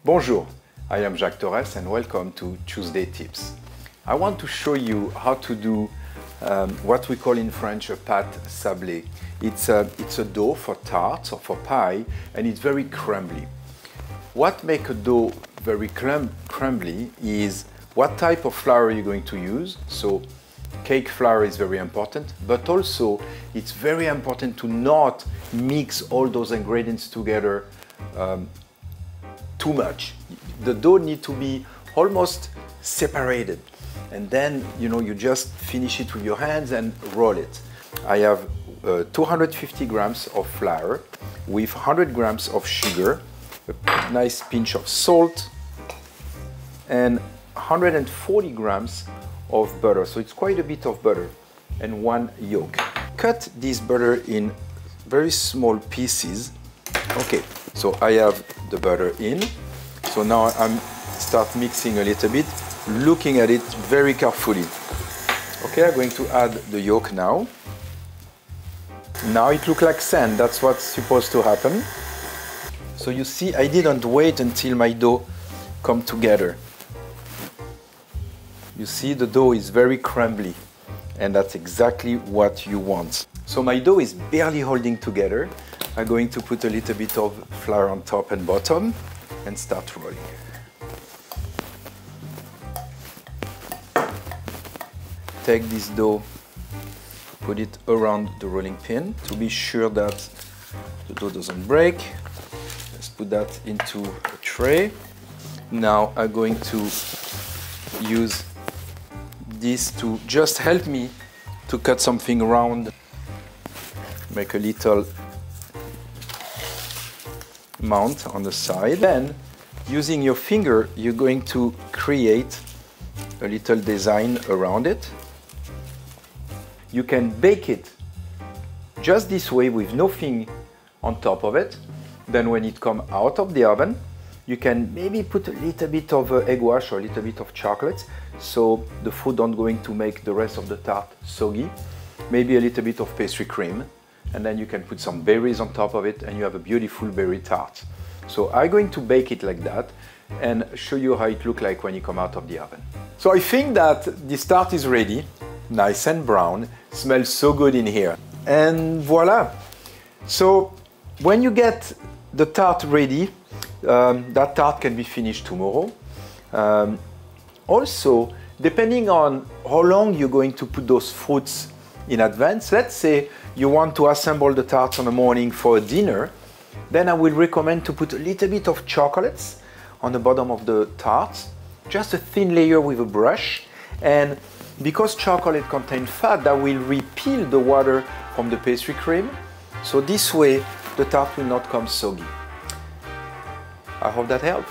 Bonjour, I am Jacques Torres and welcome to Tuesday Tips. I want to show you how to do what we call in French a pâte sablée. It's a dough for tarts or for pie, and it's very crumbly. What makes a dough very crumbly is what type of flour you're going to use. So cake flour is very important, but also it's very important to not mix all those ingredients together too much. The dough needs to be almost separated, and then you just finish it with your hands and roll it. I have 250 grams of flour with 100 grams of sugar, a nice pinch of salt, and 140 grams of butter. So it's quite a bit of butter, and one yolk. Cut this butter in very small pieces. Okay, so I have the butter in. So now I'm start mixing a little bit, looking at it very carefully. Okay, I'm going to add the yolk now. Now it looks like sand, that's what's supposed to happen. So you see, I didn't wait until my dough come together. You see, the dough is very crumbly, and that's exactly what you want. So my dough is barely holding together. I'm going to put a little bit of flour on top and bottom and start rolling. Take this dough, put it around the rolling pin to be sure that the dough doesn't break. Let's put that into a tray. Now I'm going to use this to just help me to cut something round. Make a little mount on the side. Then, using your finger, you're going to create a little design around it. You can bake it just this way with nothing on top of it. Then when it comes out of the oven, you can maybe put a little bit of egg wash or a little bit of chocolate, so the food don't going to make the rest of the tart soggy. Maybe a little bit of pastry cream, and then you can put some berries on top of it, and you have a beautiful berry tart. So I'm going to bake it like that and show you how it looks like when you come out of the oven. So I think that this tart is ready, nice and brown, smells so good in here. And voila! So when you get the tart ready, that tart can be finished tomorrow. Also, depending on how long you're going to put those fruits in advance, let's say you want to assemble the tarts on the morning for a dinner, then I will recommend to put a little bit of chocolates on the bottom of the tarts, just a thin layer with a brush, and because chocolate contains fat, that will repel the water from the pastry cream, so this way the tart will not come soggy. I hope that helped.